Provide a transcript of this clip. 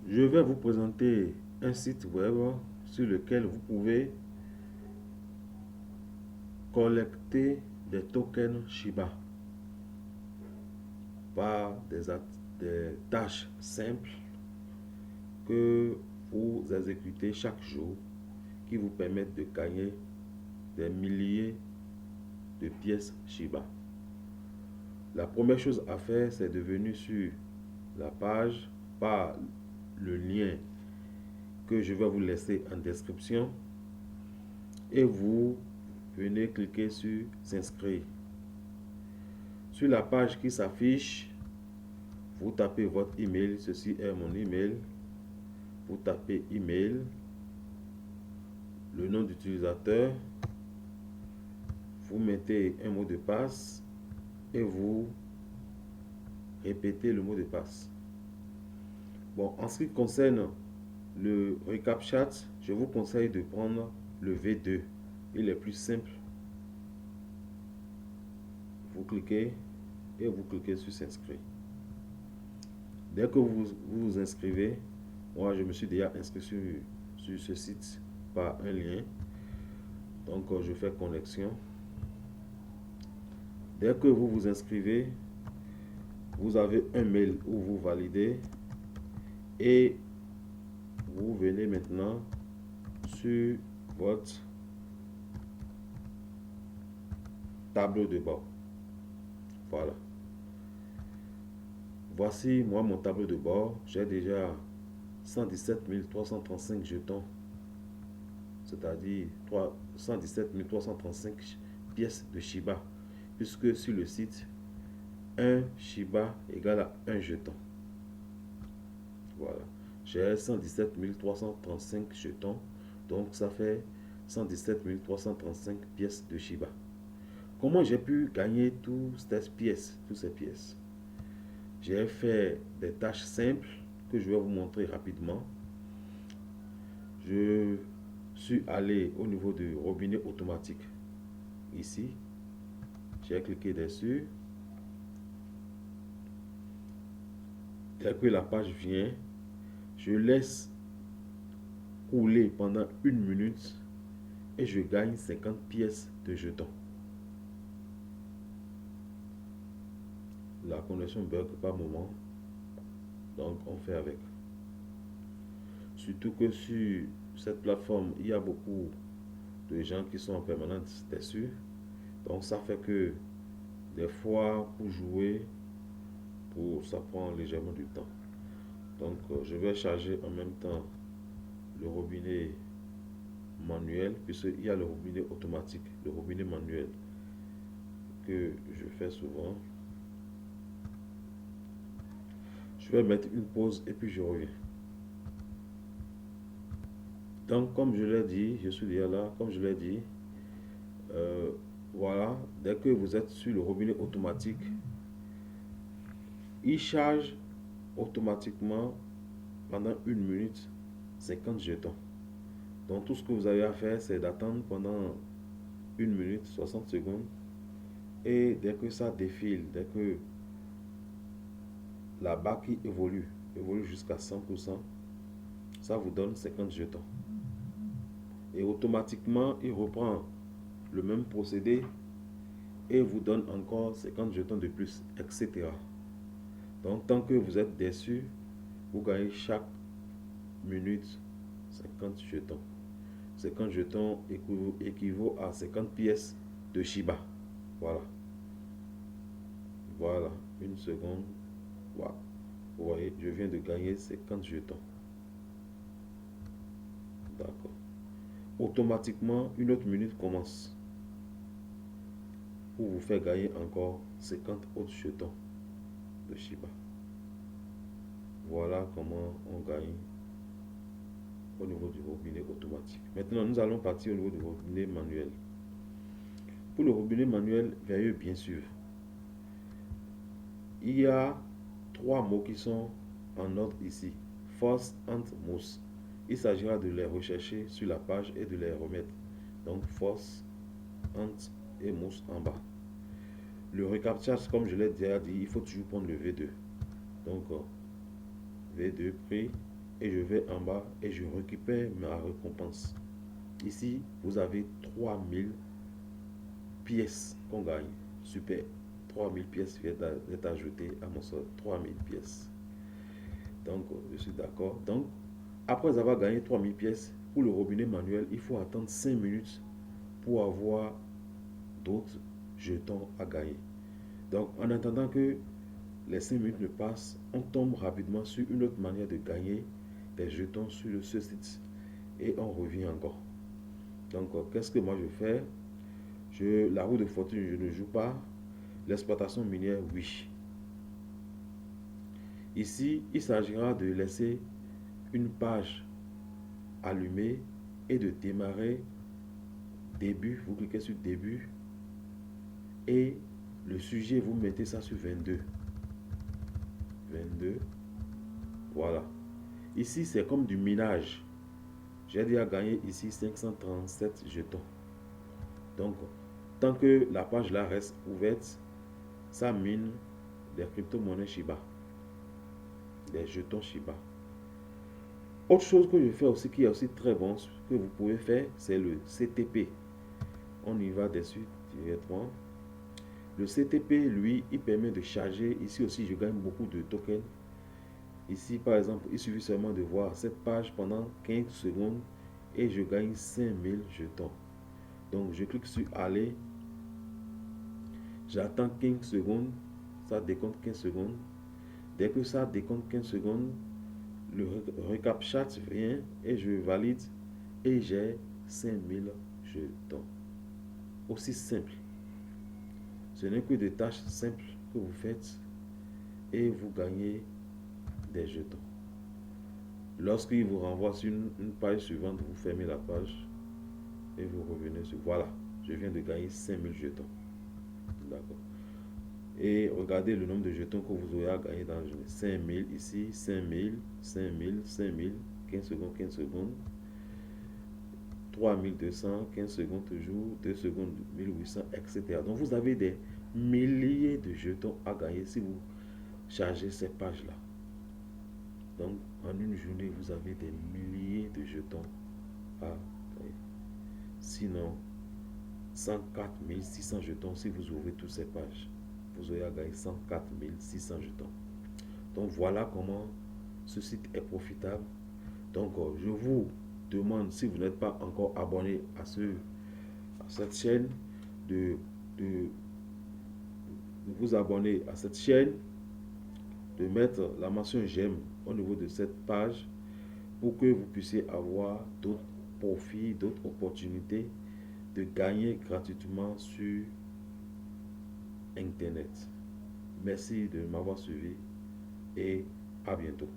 Je vais vous présenter un site web sur lequel vous pouvez collecter des tokens Shiba par des tâches simples que vous exécutez chaque jour qui vous permettent de gagner des milliers de pièces Shiba. La première chose à faire, c'est de venir sur la page par le lien que je vais vous laisser en description et vous venez cliquer sur s'inscrire. Sur la page qui s'affiche, vous tapez votre email, ceci est mon email, vous tapez email, le nom d'utilisateur, vous mettez un mot de passe et vous répétez le mot de passe. Bon, en ce qui concerne le reCAPTCHA, je vous conseille de prendre le V2. Il est plus simple. Vous cliquez et vous cliquez sur s'inscrire. Dès que vous vous inscrivez, moi je me suis déjà inscrit sur ce site par un lien. Donc je fais connexion. Dès que vous vous inscrivez, vous avez un mail où vous validez et vous venez maintenant sur votre tableau de bord. Voilà. Voici moi mon tableau de bord. J'ai déjà 117 335 jetons, c'est-à-dire 117 335 pièces de Shiba, puisque sur le site, un Shiba égale à un jeton. Voilà. J'ai 117 335 jetons, donc ça fait 117 335 pièces de Shiba. Comment j'ai pu gagner toutes ces pièces? J'ai fait des tâches simples que je vais vous montrer rapidement. Je suis allé au niveau du robinet automatique. Ici, j'ai cliqué dessus. Dès que la page vient, je laisse couler pendant 1 minute et je gagne 50 pièces de jetons. La connexion bug par moment, donc on fait avec. Surtout que sur cette plateforme, il y a beaucoup de gens qui sont en permanence dessus. Donc ça fait que des fois pour jouer, ça prend légèrement du temps. Donc je vais charger en même temps le robinet manuel, puisqu'il y a le robinet automatique, le robinet manuel que je fais souvent. Je vais mettre une pause et puis je reviens. Donc comme je l'ai dit, je suis déjà là, comme je l'ai dit, voilà, dès que vous êtes sur le robinet automatique, il charge automatiquement pendant 1 minute 50 jetons. Donc tout ce que vous avez à faire, c'est d'attendre pendant 1 minute 60 secondes. Et dès que ça défile, dès que la barre qui évolue jusqu'à 100%, ça vous donne 50 jetons. Et automatiquement, il reprend le même procédé et vous donne encore 50 jetons de plus, etc. Donc tant que vous êtes dessus, vous gagnez chaque minute 50 jetons. 50 jetons équivaut à 50 pièces de Shiba. Voilà. Voilà, une seconde. Voilà. Vous voyez, je viens de gagner 50 jetons. D'accord. Automatiquement, une autre minute commence pour vous faire gagner encore 50 autres jetons de Shiba. Voilà comment on gagne au niveau du robinet automatique. Maintenant, nous allons partir au niveau du robinet manuel. Pour le robinet manuel, veuillez bien suivre. Il y a 3 mots qui sont en ordre ici. Force, Ant, Mousse. Il s'agira de les rechercher sur la page et de les remettre. Donc, force, Ant et Mousse en bas. Le reCAPTCHA, comme je l'ai déjà dit, il faut toujours prendre le V2. Donc, V2 pris. et je vais en bas et je récupère ma récompense. Ici, vous avez 3000 pièces qu'on gagne. Super. 3000 pièces viennent d'être ajoutées à mon solde. 3000 pièces. Donc, je suis d'accord. Donc, après avoir gagné 3000 pièces, pour le robinet manuel, il faut attendre 5 minutes pour avoir d'autres jetons à gagner. Donc, en attendant que les 5 minutes ne passent, on tombe rapidement sur une autre manière de gagner des jetons sur ce site. Et on revient encore. Donc, qu'est-ce que moi je fais? La roue de fortune, je ne joue pas. L'exploitation minière, oui. Ici, il s'agira de laisser une page allumée et de démarrer début. Vous cliquez sur début et le sujet, vous mettez ça sur 22. 22. Voilà. Ici, c'est comme du minage. J'ai déjà gagné ici 537 jetons. Donc, tant que la page là reste ouverte, ça mine des crypto-monnaies Shiba. Des jetons Shiba. Autre chose que je fais aussi, qui est aussi très bon, que vous pouvez faire, c'est le CTP. On y va dessus directement. Le CTP, lui, il permet de charger. Ici aussi, je gagne beaucoup de tokens. Ici, par exemple, il suffit seulement de voir cette page pendant 15 secondes et je gagne 5000 jetons. Donc, je clique sur aller. J'attends 15 secondes. Ça décompte 15 secondes. Dès que ça décompte 15 secondes, le recap chat vient et je valide et j'ai 5000 jetons. Aussi simple. Ce n'est que des tâches simples que vous faites et vous gagnez des jetons. Lorsqu'il vous renvoie sur une page suivante, vous fermez la page et vous revenez sur voilà, je viens de gagner 5000 jetons. D'accord. Et regardez le nombre de jetons que vous aurez à gagner dans la journée. 5000 ici, 5000, 5000, 5000, 15 secondes, 15 secondes. 3200, 15 secondes toujours, 2 secondes, 1800, etc. Donc vous avez des milliers de jetons à gagner si vous chargez ces pages-là. Donc en une journée, vous avez des milliers de jetons à gagner. Sinon, 104 600 jetons si vous ouvrez toutes ces pages. Vous aurez à gagner 104 600 jetons. Donc voilà comment ce site est profitable. Donc je vous demande, si vous n'êtes pas encore abonné à cette chaîne, de vous abonner à cette chaîne, de mettre la mention j'aime au niveau de cette page pour que vous puissiez avoir d'autres profits, d'autres opportunités de gagner gratuitement sur Internet. Merci de m'avoir suivi et à bientôt.